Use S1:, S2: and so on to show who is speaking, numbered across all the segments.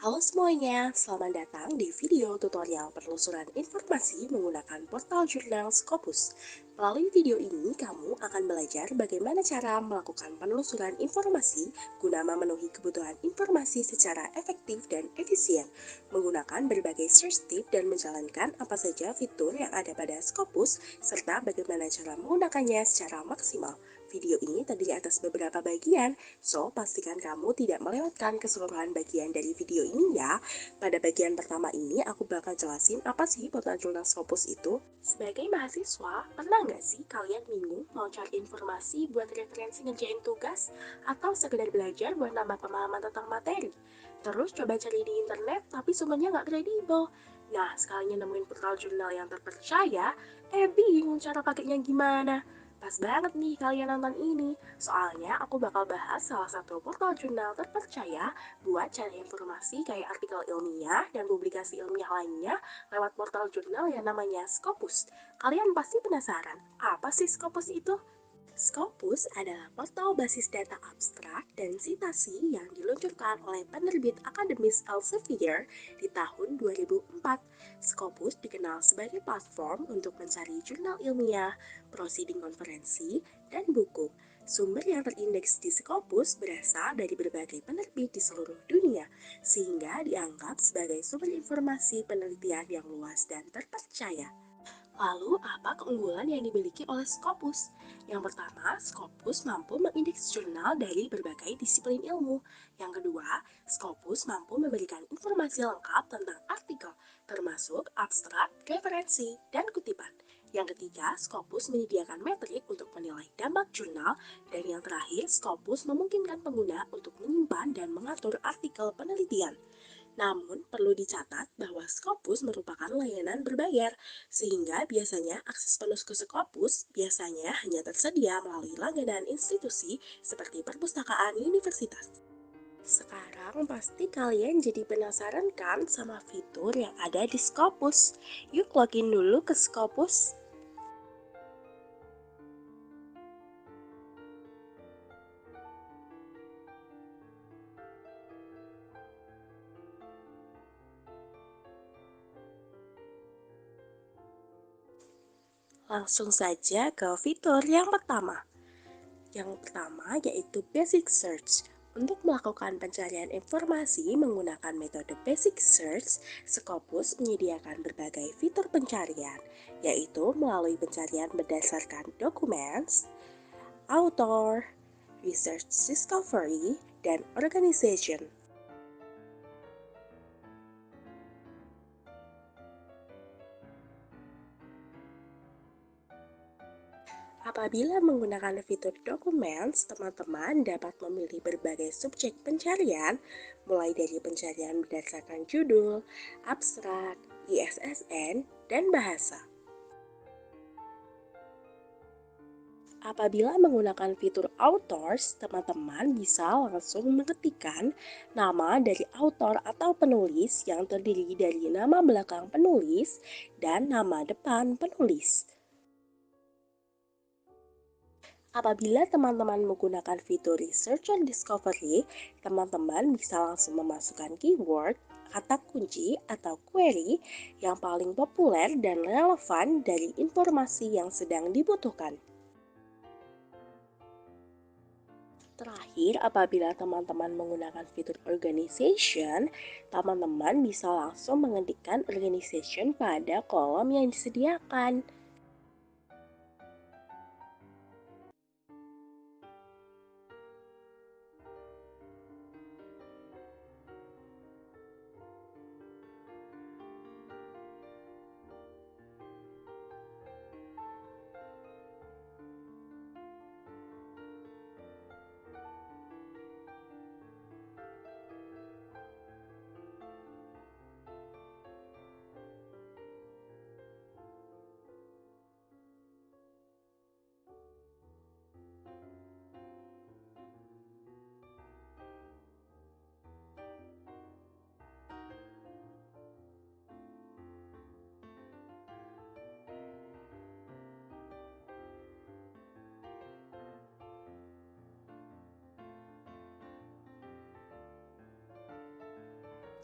S1: Halo semuanya, selamat datang di video tutorial penelusuran informasi menggunakan portal jurnal Scopus. Melalui video ini, kamu akan belajar bagaimana cara melakukan penelusuran informasi guna memenuhi kebutuhan informasi secara efektif dan efisien, menggunakan berbagai search tip dan menjalankan apa saja fitur yang ada pada Scopus, serta bagaimana cara menggunakannya secara maksimal. Video ini terdiri atas beberapa bagian, so pastikan kamu tidak melewatkan keseluruhan bagian dari video ini ya. Pada bagian pertama ini aku bakal jelasin apa sih portal jurnal Scopus itu. Sebagai mahasiswa, pernah nggak sih kalian bingung mau cari informasi buat referensi ngerjain tugas atau sekedar belajar buat nambah pemahaman tentang materi? Terus coba cari di internet tapi sumbernya nggak kredibel. Nah, sekalinya nemuin portal jurnal yang terpercaya, bingung cara pakainya gimana. Pas banget nih kalian nonton ini, soalnya aku bakal bahas salah satu portal jurnal terpercaya buat cari informasi kayak artikel ilmiah dan publikasi ilmiah lainnya lewat portal jurnal yang namanya Scopus. Kalian pasti penasaran, apa sih Scopus itu? Scopus adalah portal basis data abstrak dan sitasi yang diluncurkan oleh penerbit akademis Elsevier di tahun 2004. Scopus dikenal sebagai platform untuk mencari jurnal ilmiah, prosiding konferensi, dan buku. Sumber yang terindeks di Scopus berasal dari berbagai penerbit di seluruh dunia, sehingga dianggap sebagai sumber informasi penelitian yang luas dan terpercaya. Lalu, apa keunggulan yang dimiliki oleh Scopus? Yang pertama, Scopus mampu mengindeks jurnal dari berbagai disiplin ilmu. Yang kedua, Scopus mampu memberikan informasi lengkap tentang artikel, termasuk abstrak, referensi, dan kutipan. Yang ketiga, Scopus menyediakan metrik untuk menilai dampak jurnal. Dan yang terakhir, Scopus memungkinkan pengguna untuk menyimpan dan mengatur artikel penelitian. Namun, perlu dicatat bahwa Scopus merupakan layanan berbayar, sehingga biasanya akses penuh ke Scopus biasanya hanya tersedia melalui langganan institusi seperti perpustakaan universitas. Sekarang pasti kalian jadi penasaran kan sama fitur yang ada di Scopus? Yuk login dulu ke Scopus. Langsung saja ke fitur yang pertama. Yang pertama yaitu Basic Search. Untuk melakukan pencarian informasi menggunakan metode Basic Search, Scopus menyediakan berbagai fitur pencarian, yaitu melalui pencarian berdasarkan documents, author, research discovery, dan organization. Apabila menggunakan fitur Documents, teman-teman dapat memilih berbagai subjek pencarian, mulai dari pencarian berdasarkan judul, abstrak, ISSN, dan bahasa. Apabila menggunakan fitur Authors, teman-teman bisa langsung mengetikkan nama dari author atau penulis yang terdiri dari nama belakang penulis dan nama depan penulis. Apabila teman-teman menggunakan fitur Research and Discovery, teman-teman bisa langsung memasukkan keyword, kata kunci, atau query yang paling populer dan relevan dari informasi yang sedang dibutuhkan. Terakhir, apabila teman-teman menggunakan fitur Organization, teman-teman bisa langsung mengetikkan Organization pada kolom yang disediakan.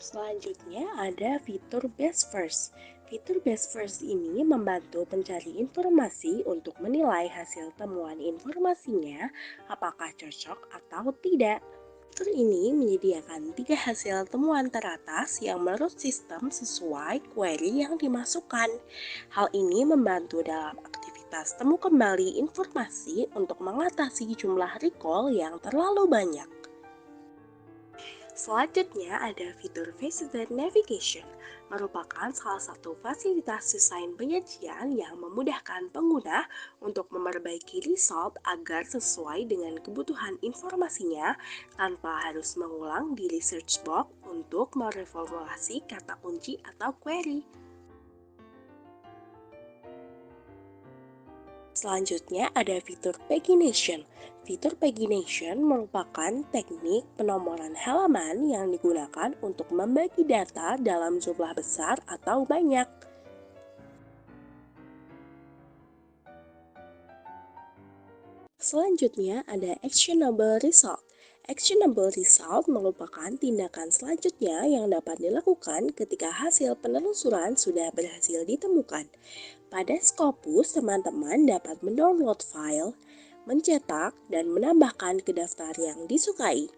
S1: Selanjutnya ada fitur Best First. Fitur Best First ini membantu pencari informasi untuk menilai hasil temuan informasinya apakah cocok atau tidak. Fitur ini menyediakan 3 hasil temuan teratas yang menurut sistem sesuai query yang dimasukkan. Hal ini membantu dalam aktivitas temu kembali informasi untuk mengatasi jumlah recall yang terlalu banyak. Selanjutnya ada fitur Faceted Navigation, merupakan salah satu fasilitas desain penyajian yang memudahkan pengguna untuk memperbaiki result agar sesuai dengan kebutuhan informasinya tanpa harus mengulang di research box untuk mereformulasi kata kunci atau query. Selanjutnya ada fitur pagination. Fitur pagination merupakan teknik penomoran halaman yang digunakan untuk membagi data dalam jumlah besar atau banyak. Selanjutnya ada actionable result. Actionable result merupakan tindakan selanjutnya yang dapat dilakukan ketika hasil penelusuran sudah berhasil ditemukan. Pada Scopus, teman-teman dapat mendownload file, mencetak, dan menambahkan ke daftar yang disukai.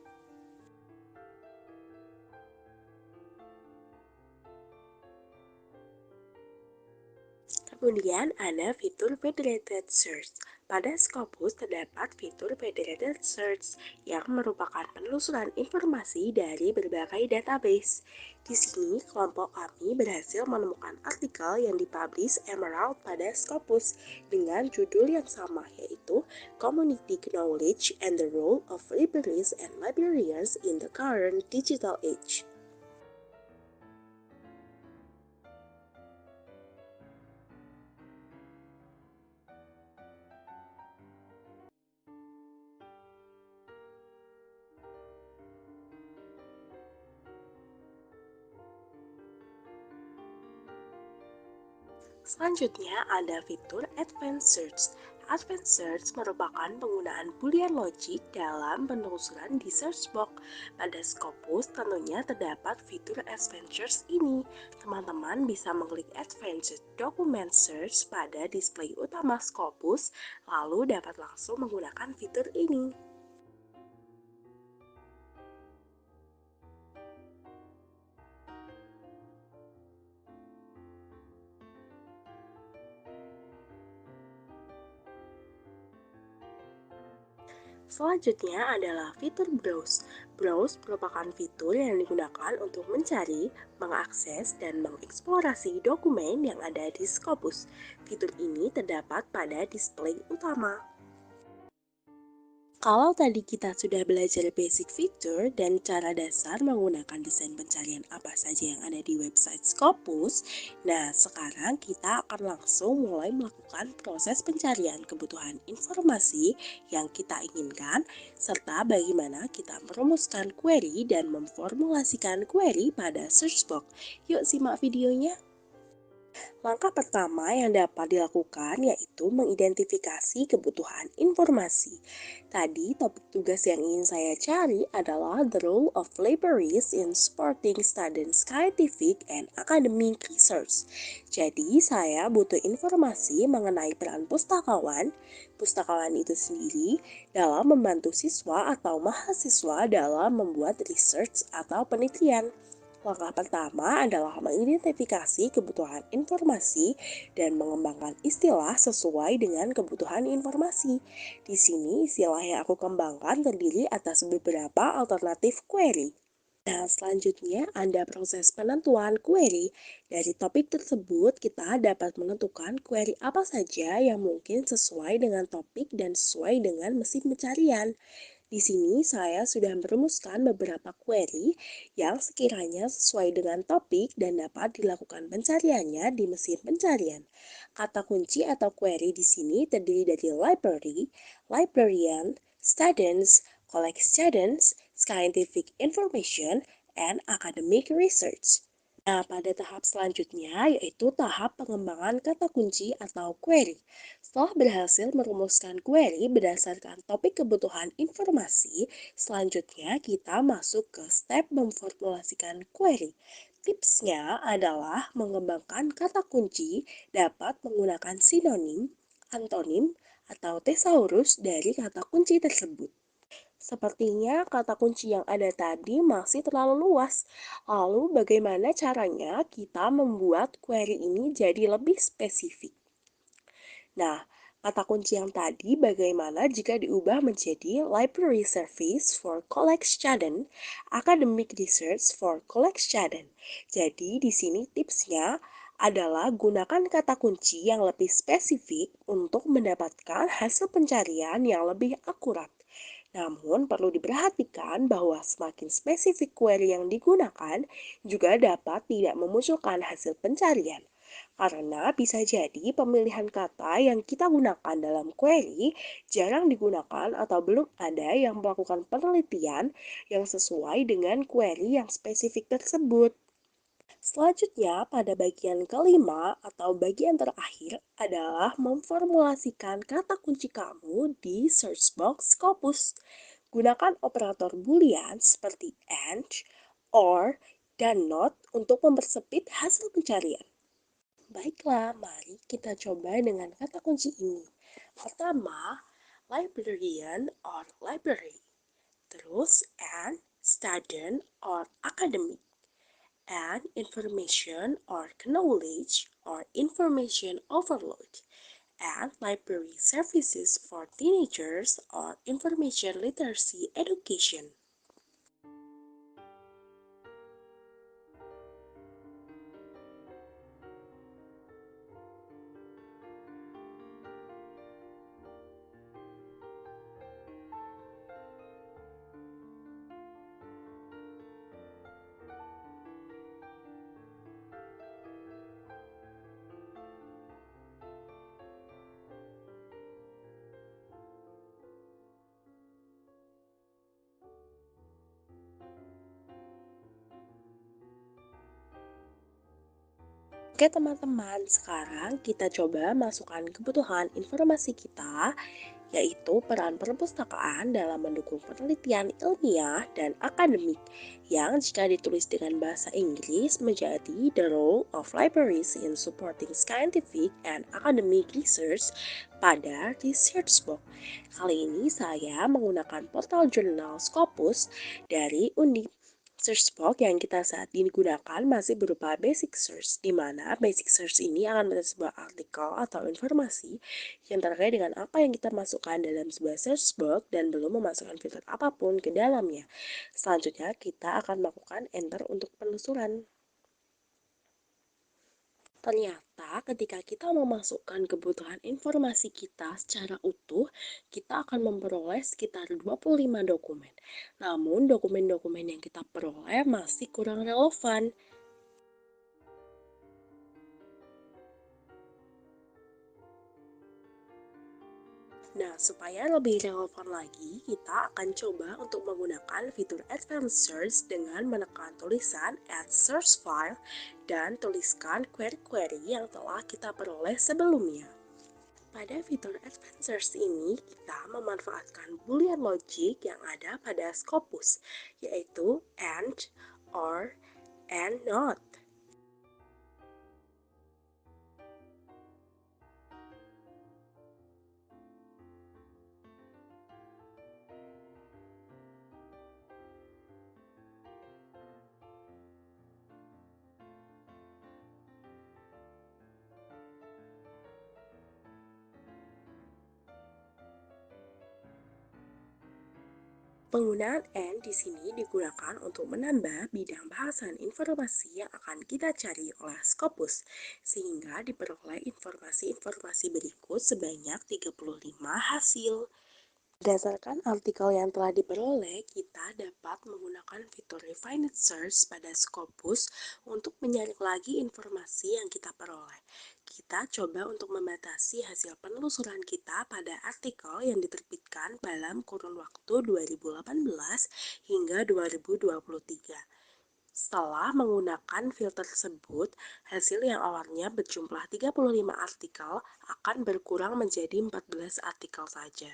S1: Kemudian ada fitur Federated Search. Pada Scopus terdapat fitur Federated Search yang merupakan penelusuran informasi dari berbagai database. Di sini, kelompok kami berhasil menemukan artikel yang dipublish Emerald pada Scopus dengan judul yang sama, yaitu Community Knowledge and the Role of Libraries and Librarians in the Current Digital Age. Selanjutnya ada fitur Advanced Search. Advanced Search merupakan penggunaan Boolean logic dalam penelusuran di search box. Pada Scopus tentunya terdapat fitur Advanced Search ini. Teman-teman bisa mengklik Advanced Document Search pada display utama Scopus, lalu dapat langsung menggunakan fitur ini. Selanjutnya adalah fitur Browse. Browse merupakan fitur yang digunakan untuk mencari, mengakses, dan mengeksplorasi dokumen yang ada di Scopus. Fitur ini terdapat pada display utama. Kalau tadi kita sudah belajar basic feature dan cara dasar menggunakan desain pencarian apa saja yang ada di website Scopus, nah sekarang kita akan langsung mulai melakukan proses pencarian kebutuhan informasi yang kita inginkan, serta bagaimana kita merumuskan query dan memformulasikan query pada search box. Yuk simak videonya. Langkah pertama yang dapat dilakukan yaitu mengidentifikasi kebutuhan informasi. Tadi topik tugas yang ingin saya cari adalah the role of libraries in supporting student scientific and academic research. Jadi saya butuh informasi mengenai peran pustakawan. Pustakawan itu sendiri dalam membantu siswa atau mahasiswa dalam membuat research atau penelitian. Langkah pertama adalah mengidentifikasi kebutuhan informasi dan mengembangkan istilah sesuai dengan kebutuhan informasi. Di sini istilah yang aku kembangkan terdiri atas beberapa alternatif query. Nah, selanjutnya ada proses penentuan query. Dari topik tersebut, kita dapat menentukan query apa saja yang mungkin sesuai dengan topik dan sesuai dengan mesin pencarian. Di sini saya sudah merumuskan beberapa query yang sekiranya sesuai dengan topik dan dapat dilakukan pencariannya di mesin pencarian. Kata kunci atau query di sini terdiri dari library, librarian, students, collect students, scientific information, and academic research. Nah, pada tahap selanjutnya yaitu tahap pengembangan kata kunci atau query. Setelah berhasil merumuskan query berdasarkan topik kebutuhan informasi, selanjutnya kita masuk ke step memformulasikan query. Tipsnya adalah mengembangkan kata kunci dapat menggunakan sinonim, antonim, atau tesaurus dari kata kunci tersebut. Sepertinya kata kunci yang ada tadi masih terlalu luas. Lalu bagaimana caranya kita membuat query ini jadi lebih spesifik? Nah, kata kunci yang tadi bagaimana jika diubah menjadi Library Service for College Student, Academic Research for College Student. Jadi di sini tipsnya adalah gunakan kata kunci yang lebih spesifik untuk mendapatkan hasil pencarian yang lebih akurat. Namun perlu diperhatikan bahwa semakin spesifik query yang digunakan juga dapat tidak memunculkan hasil pencarian. Karena bisa jadi pemilihan kata yang kita gunakan dalam query jarang digunakan atau belum ada yang melakukan penelitian yang sesuai dengan query yang spesifik tersebut. Selanjutnya, pada bagian kelima atau bagian terakhir adalah memformulasikan kata kunci kamu di search box Scopus. Gunakan operator boolean seperti and, or, dan not untuk mempersempit hasil pencarian. Baiklah, mari kita coba dengan kata kunci ini. Pertama, librarian or library. Terus, and, student or academic. And information or knowledge or information overload. And library services for teenagers or information literacy education. Oke teman-teman, sekarang kita coba masukkan kebutuhan informasi kita, yaitu peran perpustakaan dalam mendukung penelitian ilmiah dan akademik, yang jika ditulis dengan bahasa Inggris menjadi The Role of Libraries in Supporting Scientific and Academic Research pada Research Book. Kali ini saya menggunakan portal jurnal Scopus dari Undip. Search box yang kita saat ini gunakan masih berupa basic search, di mana basic search ini akan menjadi sebuah artikel atau informasi yang terkait dengan apa yang kita masukkan dalam sebuah search box dan belum memasukkan filter apapun ke dalamnya. Selanjutnya kita akan melakukan enter untuk penelusuran. Ternyata ketika kita memasukkan kebutuhan informasi kita secara utuh, kita akan memperoleh sekitar 25 dokumen. Namun dokumen-dokumen yang kita peroleh masih kurang relevan. Nah, supaya lebih relevan lagi, kita akan coba untuk menggunakan fitur Advanced Search dengan menekan tulisan Add Search File dan tuliskan query-query yang telah kita peroleh sebelumnya. Pada fitur Advanced Search ini, kita memanfaatkan Boolean Logic yang ada pada Scopus, yaitu and, or, and not. Penggunaan and di sini digunakan untuk menambah bidang bahasan informasi yang akan kita cari oleh Scopus, sehingga diperoleh informasi-informasi berikut sebanyak 35 hasil. Berdasarkan artikel yang telah diperoleh, kita dapat menggunakan fitur Refined Search pada Scopus untuk menyaring lagi informasi yang kita peroleh. Kita coba untuk membatasi hasil penelusuran kita pada artikel yang diterbitkan dalam kurun waktu 2018 hingga 2023. Setelah menggunakan filter tersebut, hasil yang awalnya berjumlah 35 artikel akan berkurang menjadi 14 artikel saja.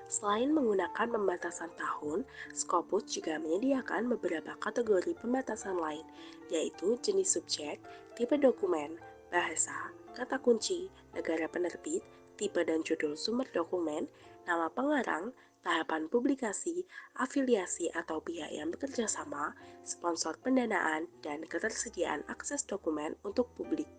S1: Selain menggunakan pembatasan tahun, Scopus juga menyediakan beberapa kategori pembatasan lain, yaitu jenis subjek, tipe dokumen, bahasa, kata kunci, negara penerbit, tipe dan judul sumber dokumen, nama pengarang, tahapan publikasi, afiliasi atau pihak yang bekerja sama, sponsor pendanaan, dan ketersediaan akses dokumen untuk publik.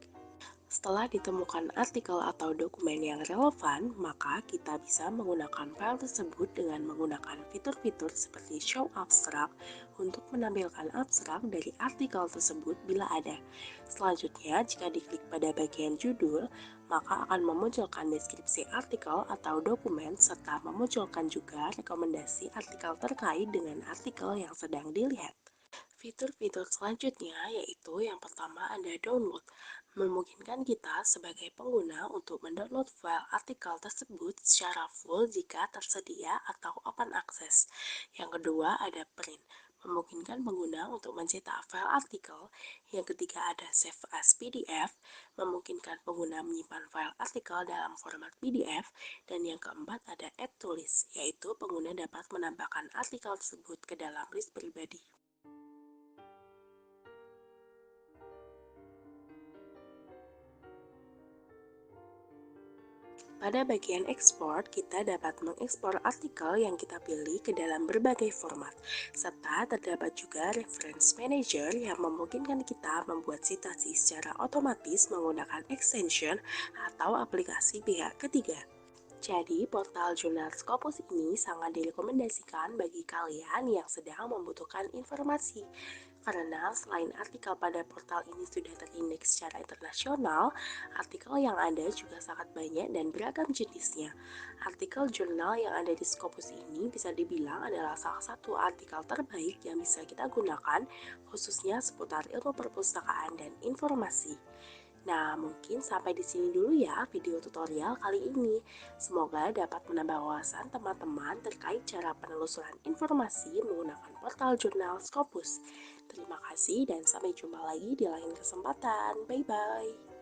S1: Setelah ditemukan artikel atau dokumen yang relevan, maka kita bisa menggunakan file tersebut dengan menggunakan fitur-fitur seperti Show Abstract untuk menampilkan abstrak dari artikel tersebut bila ada. Selanjutnya, jika diklik pada bagian judul, maka akan memunculkan deskripsi artikel atau dokumen serta memunculkan juga rekomendasi artikel terkait dengan artikel yang sedang dilihat. Fitur-fitur selanjutnya yaitu yang pertama ada download, memungkinkan kita sebagai pengguna untuk mendownload file artikel tersebut secara full jika tersedia atau open access. Yang kedua ada print, memungkinkan pengguna untuk mencetak file artikel. Yang ketiga ada save as PDF, memungkinkan pengguna menyimpan file artikel dalam format PDF. Dan yang keempat ada add to list, yaitu pengguna dapat menambahkan artikel tersebut ke dalam list pribadi. Pada bagian ekspor, kita dapat mengekspor artikel yang kita pilih ke dalam berbagai format, serta terdapat juga reference manager yang memungkinkan kita membuat citasi secara otomatis menggunakan extension atau aplikasi pihak ketiga. Jadi, portal jurnal Scopus ini sangat direkomendasikan bagi kalian yang sedang membutuhkan informasi. Karena selain artikel pada portal ini sudah terindeks secara internasional, artikel yang ada juga sangat banyak dan beragam jenisnya. Artikel jurnal yang ada di Scopus ini bisa dibilang adalah salah satu artikel terbaik yang bisa kita gunakan, khususnya seputar ilmu perpustakaan dan informasi. Nah, mungkin sampai di sini dulu ya video tutorial kali ini. Semoga dapat menambah wawasan teman-teman terkait cara penelusuran informasi menggunakan portal jurnal Scopus. Terima kasih dan sampai jumpa lagi di lain kesempatan. Bye-bye.